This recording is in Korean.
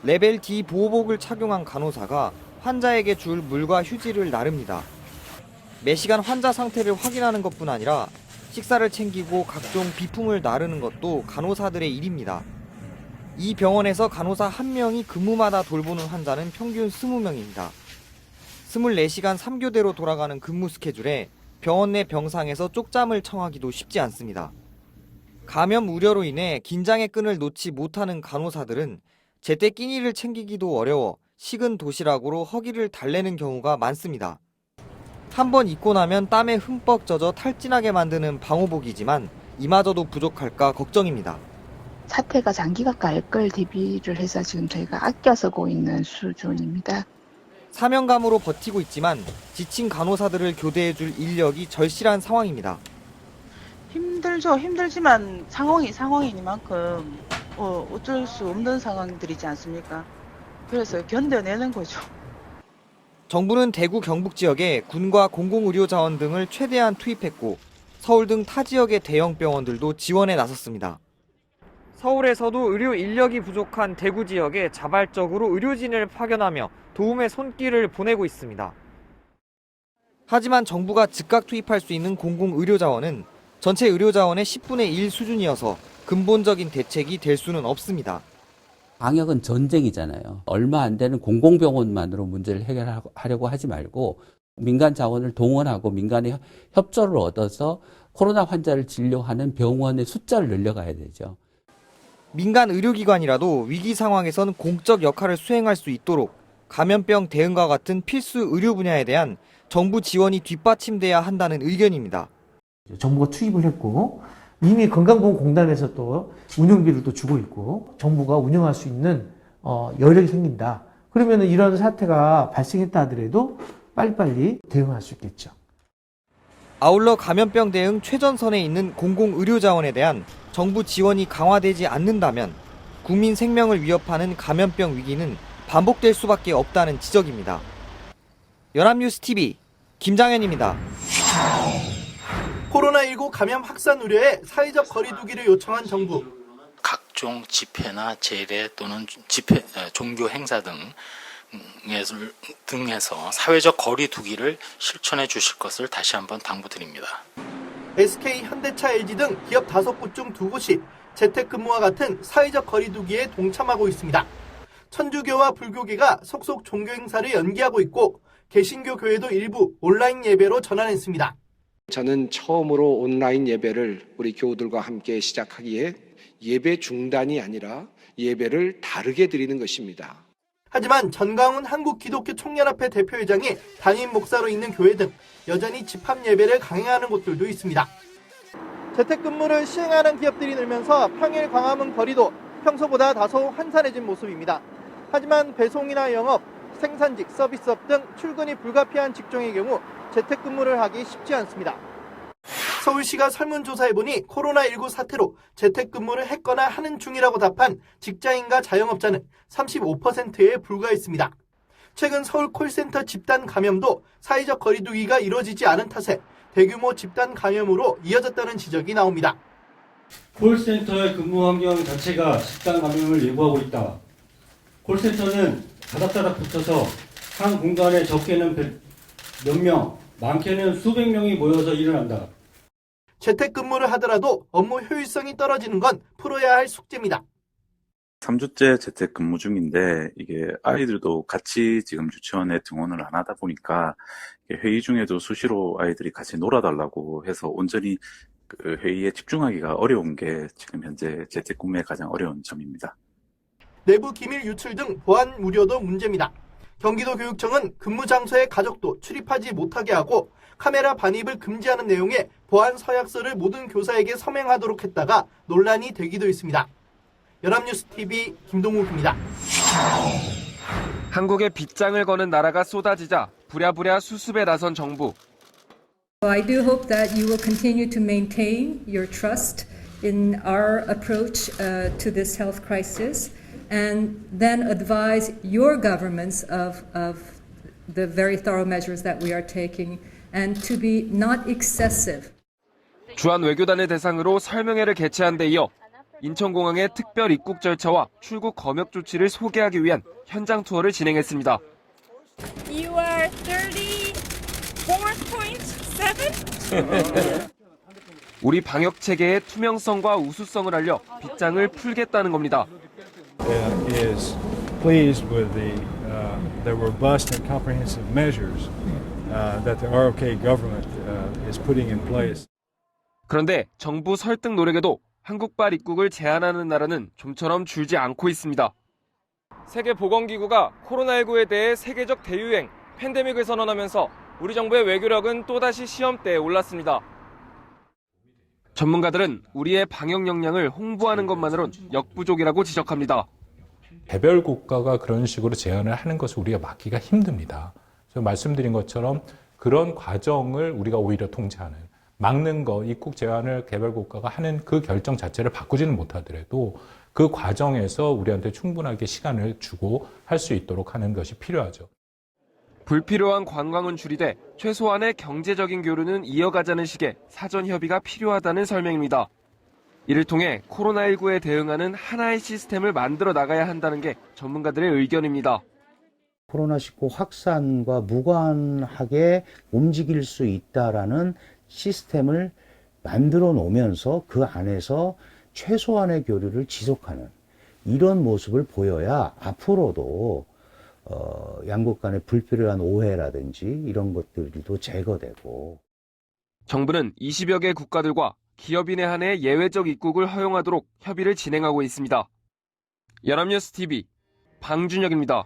레벨 D 보호복을 착용한 간호사가 환자에게 줄 물과 휴지를 나릅니다. 매시간 환자 상태를 확인하는 것뿐 아니라 식사를 챙기고 각종 비품을 나르는 것도 간호사들의 일입니다. 이 병원에서 간호사 1명이 근무마다 돌보는 환자는 평균 20명입니다. 24시간 3교대로 돌아가는 근무 스케줄에 병원 내 병상에서 쪽잠을 청하기도 쉽지 않습니다. 감염 우려로 인해 긴장의 끈을 놓지 못하는 간호사들은 제때 끼니를 챙기기도 어려워 식은 도시락으로 허기를 달래는 경우가 많습니다. 한번 입고 나면 땀에 흠뻑 젖어 탈진하게 만드는 방호복이지만 이마저도 부족할까 걱정입니다. 사태가 장기가 갈 걸 대비를 해서 지금 저희가 아껴 쓰고 있는 수준입니다. 사명감으로 버티고 있지만 지친 간호사들을 교대해줄 인력이 절실한 상황입니다. 힘들죠. 힘들지만 상황이니만큼 어쩔 수 없는 상황들이지 않습니까? 그래서 견뎌내는 거죠. 정부는 대구 경북 지역에 군과 공공의료 자원 등을 최대한 투입했고 서울 등 타 지역의 대형 병원들도 지원에 나섰습니다. 서울에서도 의료 인력이 부족한 대구 지역에 자발적으로 의료진을 파견하며 도움의 손길을 보내고 있습니다. 하지만 정부가 즉각 투입할 수 있는 공공의료 자원은 전체 의료 자원의 10분의 1 수준이어서 근본적인 대책이 될 수는 없습니다. 방역은 전쟁이잖아요. 얼마 안 되는 공공병원만으로 문제를 해결하려고 하지 말고 민간 자원을 동원하고 민간의 협조를 얻어서 코로나 환자를 진료하는 병원의 숫자를 늘려가야 되죠. 민간 의료기관이라도 위기 상황에선 공적 역할을 수행할 수 있도록 감염병 대응과 같은 필수 의료 분야에 대한 정부 지원이 뒷받침돼야 한다는 의견입니다. 정부가 투입을 했고 이미 건강보험공단에서 또 운영비를 또 주고 있고 정부가 운영할 수 있는 여력이 생긴다. 그러면 이런 사태가 발생했다 하더라도 빨리빨리 대응할 수 있겠죠. 아울러 감염병 대응 최전선에 있는 공공의료 자원에 대한 정부 지원이 강화되지 않는다면 국민 생명을 위협하는 감염병 위기는 반복될 수밖에 없다는 지적입니다. 연합뉴스TV 김장현입니다. 코로나19 감염 확산 우려에 사회적 거리두기를 요청한 정부. 각종 집회나 제례 또는 종교 행사 등에서 사회적 거리두기를 실천해 주실 것을 다시 한번 당부드립니다. SK, 현대차, LG 등 기업 5곳 중 2곳이 재택근무와 같은 사회적 거리두기에 동참하고 있습니다. 천주교와 불교계가 속속 종교 행사를 연기하고 있고 개신교 교회도 일부 온라인 예배로 전환했습니다. 저는 처음으로 온라인 예배를 우리 교우들과 함께 시작하기에 예배 중단이 아니라 예배를 다르게 드리는 것입니다. 하지만 전광훈 한국기독교총연합회 대표회장이 담임 목사로 있는 교회 등 여전히 집합 예배를 강행하는 곳들도 있습니다. 재택근무를 시행하는 기업들이 늘면서 평일 광화문 거리도 평소보다 다소 환산해진 모습입니다. 하지만 배송이나 영업, 생산직, 서비스업 등 출근이 불가피한 직종의 경우 재택근무를 하기 쉽지 않습니다. 서울시가 설문조사해보니 코로나19 사태로 재택근무를 했거나 하는 중이라고 답한 직장인과 자영업자는 35%에 불과했습니다. 최근 서울 콜센터 집단 감염도 사회적 거리두기가 이루어지지 않은 탓에 대규모 집단 감염으로 이어졌다는 지적이 나옵니다. 콜센터의 근무 환경 자체가 집단 감염을 예고하고 있다. 콜센터는 다닥다닥 붙어서 한 공간에 적게는 몇 명, 많게는 수백 명이 모여서 일을 한다. 재택근무를 하더라도 업무 효율성이 떨어지는 건 풀어야 할 숙제입니다. 3주째 재택근무 중인데 이게 아이들도 같이 지금 유치원에 등원을 안 하다 보니까 회의 중에도 수시로 아이들이 같이 놀아달라고 해서 온전히 그 회의에 집중하기가 어려운 게 지금 현재 재택근무의 가장 어려운 점입니다. 내부 기밀 유출 등 보안 우려도 문제입니다. 경기도교육청은 근무 장소에 가족도 출입하지 못하게 하고 카메라 반입을 금지하는 내용의 보안 서약서를 모든 교사에게 서명하도록 했다가 논란이 되기도 했습니다. 연합뉴스TV 김동욱입니다. 한국에 빗장을 거는 나라가 쏟아지자 부랴부랴 수습에 나선 정부. I do hope that you will continue to maintain your trust in our approach to this health crisis and then advise your governments of the very thorough measures that we are taking and to be not excessive. 주한 외교단을 대상으로 설명회를 개최한 데 이어 인천공항의 특별 입국 절차와 출국 검역 조치를 소개하기 위한 현장 투어를 진행했습니다. You are 34.7? 우리 방역 체계의 투명성과 우수성을 알려 빗장을 풀겠다는 겁니다. Is pleased with the robust and comprehensive measures that the ROK government is putting in place. 그런데 정부 설득 노력에도 한국발 입국을 제한하는 나라는 좀처럼 줄지 않고 있습니다. 세계보건기구가 코로나19에 대해 세계적 대유행, 팬데믹을 선언하면서 우리 정부의 외교력은 또다시 시험대에 올랐습니다. 전문가들은 우리의 방역 역량을 홍보하는 것만으론 역부족이라고 지적합니다. 개별 국가가 그런 식으로 제한을 하는 것을 우리가 막기가 힘듭니다. 그래서 말씀드린 것처럼 그런 과정을 우리가 오히려 통제하는, 막는 거, 입국 제한을 개별 국가가 하는 그 결정 자체를 바꾸지는 못하더라도 그 과정에서 우리한테 충분하게 시간을 주고 할 수 있도록 하는 것이 필요하죠. 불필요한 관광은 줄이되 최소한의 경제적인 교류는 이어가자는 식의 사전 협의가 필요하다는 설명입니다. 이를 통해 코로나19에 대응하는 하나의 시스템을 만들어 나가야 한다는 게 전문가들의 의견입니다. 코로나19 확산과 무관하게 움직일 수 있다라는 시스템을 만들어 놓으면서 그 안에서 최소한의 교류를 지속하는 이런 모습을 보여야 앞으로도 양국 간의 불필요한 오해라든지 이런 것들도 제거되고. 정부는 20여 개 국가들과 기업인에 한해 예외적 입국을 허용하도록 협의를 진행하고 있습니다. 연합뉴스 TV 방준혁입니다.